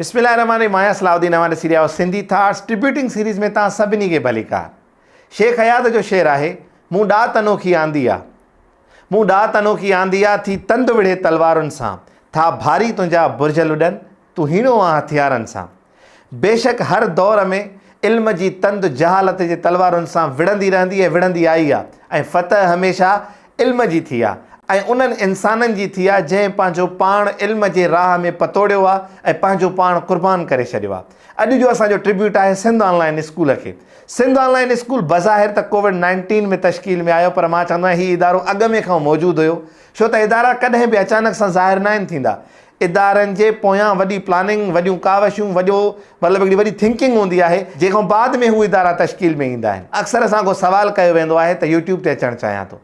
बिस्मिल्लाहिर्रहमानिर्रहीम। माया सलाउद्दीन हमारे सीरिया और सिंधी थॉट्स ट्रिब्यूटिंग सीरीज़ में तव्हां सभिनी खे भलीकार। शेख हयात जो शेर आहे, मूं ॾात अनोखी आंदी आहे, मूं ॾात अनोखी आंदी आहे, थी तंद विढ़े तलवारुनि सां, था भारी तुंहिंजा बुर्ज लुॾनि, तूं हीणो आहे हथियारनि सां। बेशक हर दौर में इल्म जी तंद जहालत जे तलवारुनि सां विढ़ंदी रहंदी ऐं विढ़ंदी आई आहे, ऐं फ़तह हमेशह इल्म जी थी आहे ऐं उन्हनि इंसाननि जी थी आहे जंहिं पंहिंजो पाण इल्म जे राह में पतोड़ियो आहे ऐं पंहिंजो पाण क़ुर्बान करे छॾियो आहे। अॼु जो असांजो ट्रिब्यूट आहे सिंध ऑनलाइन स्कूल खे। सिंध ऑनलाइन स्कूल बज़ाहिर त कोविड-19 में तश्कील में आयो, पर मां चवंदो आहियां हीउ इदारो अॻ में खां मौजूदु हुयो, छो त इदारा कॾहिं बि अचानक सां ज़ाहिर न आहिनि थींदा। इदारनि जे पोयां वॾी प्लानिंग, वॾियूं कावशूं, वॾो मतिलबु हिकिड़ी वॾी थिंकिंग हूंदी आहे, जंहिंखां बाद में हू इदारा तश्कील में ईंदा आहिनि। अक्सर असां को सुवालु कयो वेंदो आहे त यूट्यूब ते अचणु चाहियां थो।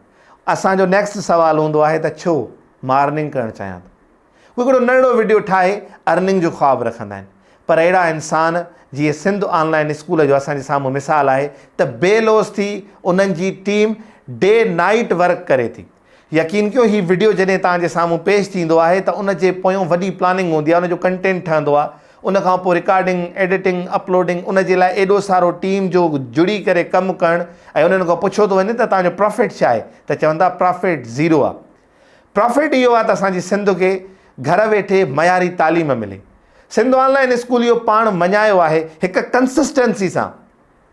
असांजो नेक्स्ट सुवालु हूंदो आहे त छो मार्निंग करणु चाहियां थो। हू हिकिड़ो नंढिड़ो वीडियो ठाहे अर्निंग जो ख़्वाबु रखंदा आहिनि, पर अहिड़ा इंसान जीअं सिंध ऑनलाइन स्कूल जो असांजे साम्हूं मिसाल आहे त बेलोस थी उन्हनि जी टीम डे नाइट वर्क करे थी। यकीन कयो, हीउ वीडियो जॾहिं तव्हांजे साम्हूं पेश थींदो आहे त उन जे पोयों वॾी प्लानिंग हूंदी आहे, उनजो कंटेंट ठहंदो आहे, उनखां पोइ रिकॉर्डिंग, एडिटिंग, अपलोडिंग, उन जे लाइ एॾो सारो टीम जो जुड़ी करे कमु करणु, ऐं उन्हनि खां पुछो थो वञे त तव्हांजो प्रॉफिट छा आहे, त चवंदा प्रॉफिट ज़ीरो आहे। प्रॉफिट इहो आहे त असांजी सिंध खे घर वेठे मयारी तालीम मिले। सिंध ऑनलाइन स्कूल इहो पाण मञायो आहे हिकु कंसिस्टेंसी सां।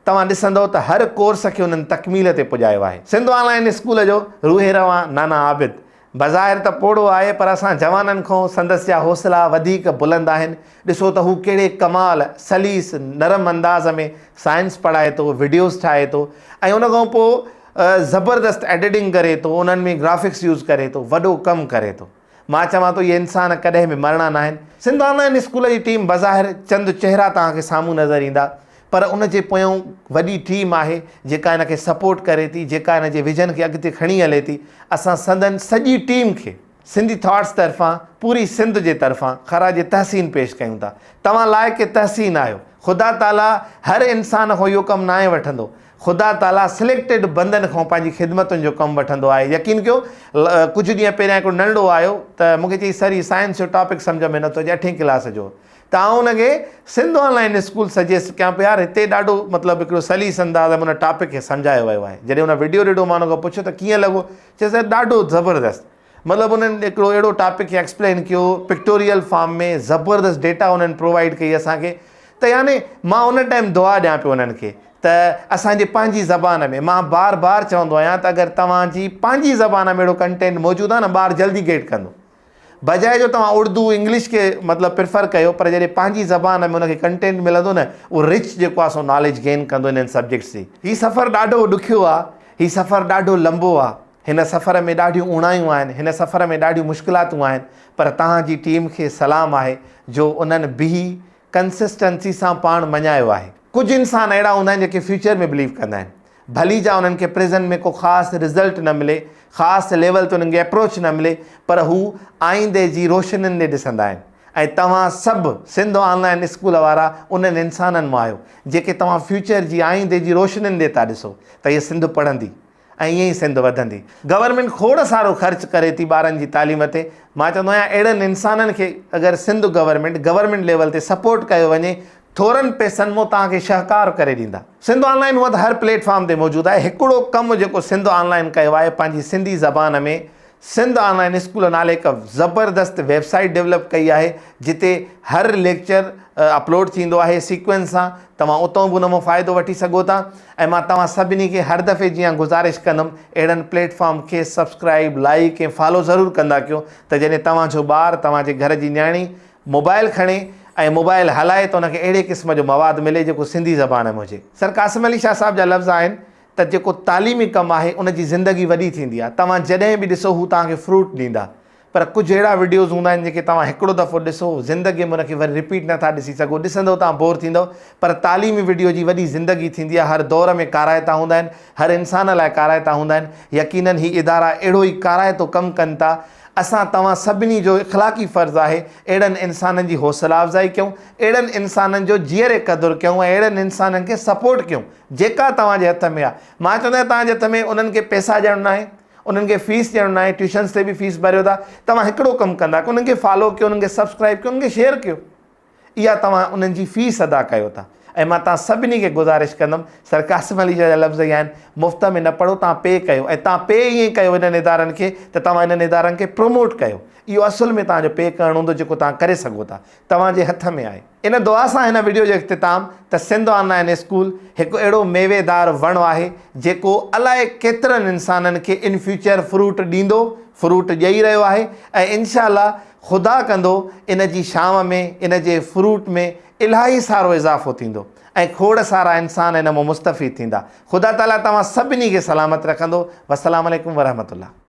तव्हां ॾिसंदव त हर कोर्स खे उन्हनि तकमील ते पुॼायो आहे। सिंध ऑनलाइन स्कूल जो रूहे रवां नाना आबिद बज़ाहिर त पोड़ो आहे, पर असां जवाननि खां संदसि जा हौसला वधीक बुलंद आहिनि। ॾिसो त हू कहिड़े कमाल सलीस नरम अंदाज़ में साइंस पढ़ाए थो, वीडियोज़ ठाहे थो, ऐं उनखां पोइ ज़बरदस्त एडिटिंग करे थो, उन्हनि में ग्राफिक्स यूज़ करे थो, वॾो कमु करे थो। मां चवां थो इहे इंसान कॾहिं बि मरणा न आहिनि। सिंध ऑनलाइन स्कूल जी टीम बज़ाहिर चंद चहिरा तव्हांखे साम्हूं नज़र ईंदा, पर उन जे पोयों वॾी टीम आहे जेका हिन खे सपोर्ट करे थी, जेका हिन जे विजन खे अॻिते खणी हले थी। असां संदन सॼी टीम खे सिंधी थॉट्स तरफ़ां, पूरी सिंध जे तरफ़ां ख़राज तहसीन पेश कयूं था। तव्हां लाइक़ तहसीन आहियो। ख़ुदा ताला हर इंसान खां इहो कमु न आहे वठंदो। ख़ुदा ताला सिलेक्टेड बंदनि खां पंहिंजी ख़िदमतुनि जो कमु वठंदो आहे। यकीन कयो, कुझु ॾींहं पहिरियां हिकिड़ो नंढो आयो त मूंखे चई सर हीउ साइंस जो टॉपिक सम्झ में नथो अचे, 8वीं क्लास जो, त आउं हुनखे सिंध ऑनलाइन स्कूल सजेस्ट कयां पियो, यार हिते ॾाढो मतिलबु हिकिड़ो सलीस अंदाज़ में हुन टॉपिक खे सम्झायो वियो आहे। जॾहिं हुन वीडियो ॾिठो, मां हुन खां पुछियो त कीअं लॻो, चए सर ॾाढो ज़बरदस्त। मतिलबु उन्हनि हिकिड़ो अहिड़ो टॉपिक खे एक्सप्लेन कयो, पिक्टोरियल फॉर्म में ज़बरदस्त डेटा उन्हनि प्रोवाइड कई असांखे, त यानी मां उन टाइम दुआ ॾियां पियो उन्हनि खे त असांजी पंहिंजी ज़बान में। मां बार बार चवंदो आहियां त अगरि तव्हांजी पंहिंजी ज़बान में अहिड़ो कंटेंट मौजूदु आहे न, ॿारु जल्दी गेट कंदो। बजाए जो तव्हां उर्दू इंग्लिश खे मतिलबु प्रिफर कयो, पर जॾहिं पंहिंजी ज़बान में उनखे कंटेंट मिलंदो न, उहो रिच जेको आहे सो नॉलेज गेन कंदो इन्हनि सब्जेक्ट्स जी। हीउ सफ़रु ॾाढो ॾुखियो आहे, हीउ सफ़रु ॾाढो लंबो आहे, हिन सफ़र में ॾाढियूं उणायूं आहिनि, हिन सफ़र में ॾाढियूं मुश्किलातूं आहिनि, पर तव्हांजी टीम खे सलाम आहे जो उन्हनि बिही कंसिस्टेंसी सां पाण मञायो आहे। कुझु इंसान अहिड़ा हूंदा आहिनि जेके फ्यूचर में बिलीव कंदा आहिनि, भली जा उन्हनि खे प्रेज़ेंट में को ख़ासि रिज़ल्ट न मिले, ख़ासि लेवल ते उन्हनि खे अप्रोच न मिले, पर हू आईंदे जी रोशनियुनि ॾे ॾिसंदा आहिनि। ऐं तव्हां सभु सिंध ऑनलाइन स्कूल वारा उन्हनि इंसाननि मां आहियो जेके तव्हां फ्यूचर जी आईंदे जी रोशनियुनि ॾे था ॾिसो त हीअ सिंध पढ़ंदी ऐं ईअं ई सिंध वधंदी। गवर्नमेंट खोड़ सारो ख़र्च करे थी ॿारनि जी तालीम ते। मां चवंदो आहियां अहिड़नि इंसाननि खे अगरि सिंध गवर्नमेंट लेवल ते सपोर्ट कयो वञे, थोरनि पैसनि मां तव्हांखे शाहकार करे ॾींदा। सिंध ऑनलाइन हूअं त हर प्लेटफॉर्म ते मौजूदु आहे। हिकिड़ो कमु जेको सिंध ऑनलाइन कयो आहे, पंहिंजी सिंधी ज़बान में सिंध ऑनलाइन स्कूल नाले हिकु ज़बरदस्त वेबसाइट डेवलप कई आहे, जिते हर लेक्चर अपलोड थींदो आहे सीक्वेंस सां। तव्हां उतां बि उन मां फ़ाइदो वठी सघो था। ऐं मां तव्हां सभिनी खे हर दफ़े जीअं गुज़ारिश कंदुमि, अहिड़नि प्लेटफॉर्म खे सब्सक्राइब, लाइक ऐं फॉलो ज़रूरु कंदा कयो, त जॾहिं तव्हांजो ॿारु, तव्हांजे घर जी न्याणी मोबाइल खणे ऐं मोबाइल हलाए त उनखे अहिड़े क़िस्म जो मवादु मिले जेको सिंधी ज़बान में हुजे। सर कासिम अली शाह साहिब जा लफ़्ज़ आहिनि त जेको तालीमी कमु आहे उनजी ज़िंदगी वॾी थींदी आहे। तव्हां जॾहिं बि ॾिसो हू तव्हांखे फ्रूट ॾींदा, पर कुझु अहिड़ा वीडियोज़ हूंदा आहिनि जेके तव्हां हिकिड़ो दफ़ो ॾिसो, ज़िंदगीअ में उनखे वरी रिपीट नथा ॾिसी सघो। ॾिसंदव तव्हां बोर थींदव, पर तालीमी वीडियो जी वॾी ज़िंदगी थींदी आहे। हर दौर में काराइता हूंदा आहिनि, हर इंसान लाइ काराइता हूंदा आहिनि। यकीननि ही इदारा अहिड़ो ई काराइतो कमु कनि था। असां तव्हां सभिनी जो इख़लाक़ी फ़र्ज़ु आहे अहिड़नि इंसाननि जी हौसला अफ़ज़ाई कयूं, अहिड़नि इंसाननि जो जीअरे क़दुरु कयूं, ऐं अहिड़नि इंसाननि खे सपोर्ट कयूं जेका तव्हांजे हथ में आहे। मां चवंदो आहियां तव्हांजे हथ में उन्हनि खे पैसा ॾियणु न आहे, उन्हनि खे फीस ॾियणु न आहे, ट्यूशन्स ते बि फीस भरियो था। तव्हां हिकिड़ो कमु कंदा, उन्हनि खे फॉलो कयो, उन्हनि खे सब्सक्राइब कयो, उन्हनि खे शेयर कयो। इहा तव्हां उन्हनि जी फ़ीस अदा कयो था। ऐं मां तव्हां सभिनी खे गुज़ारिश कंदुमि, सर क़ासिम अली जा लफ़्ज़ इहा आहिनि, मुफ़्त में न पढ़ो, तव्हां पे कयो। ऐं तव्हां पे ईअं कयो इन्हनि इदारनि खे त तव्हां इन्हनि इदारनि खे प्रमोट कयो। इहो असुल में तव्हांजो पे करणु हूंदो जेको तव्हां करे सघो था, तव्हांजे हथ में आहे। इन दुआ सां हिन वीडियो जो इख़्तिताम त सिंध ऑनलाइन स्कूल हिकु अहिड़ो मेवेदार वणु आहे जेको अलाए केतिरनि इंसाननि खे इन फ्यूचर फ्रूट ॾींदो, फ्रूट ॾेई रहियो आहे। ऐं इनशा अल्लाह ख़ुदा कंदो इन जी शाम में, इन जे फ्रूट में इलाही सारो इज़ाफ़ो थींदो ऐं खोड़ सारा इंसान इन मां मुस्तफ़ीद थींदा। ख़ुदा ताला तव्हां सभिनी खे सलामत रखंदो। वस्सलाम अलैकुम वरहमतुल्लाह।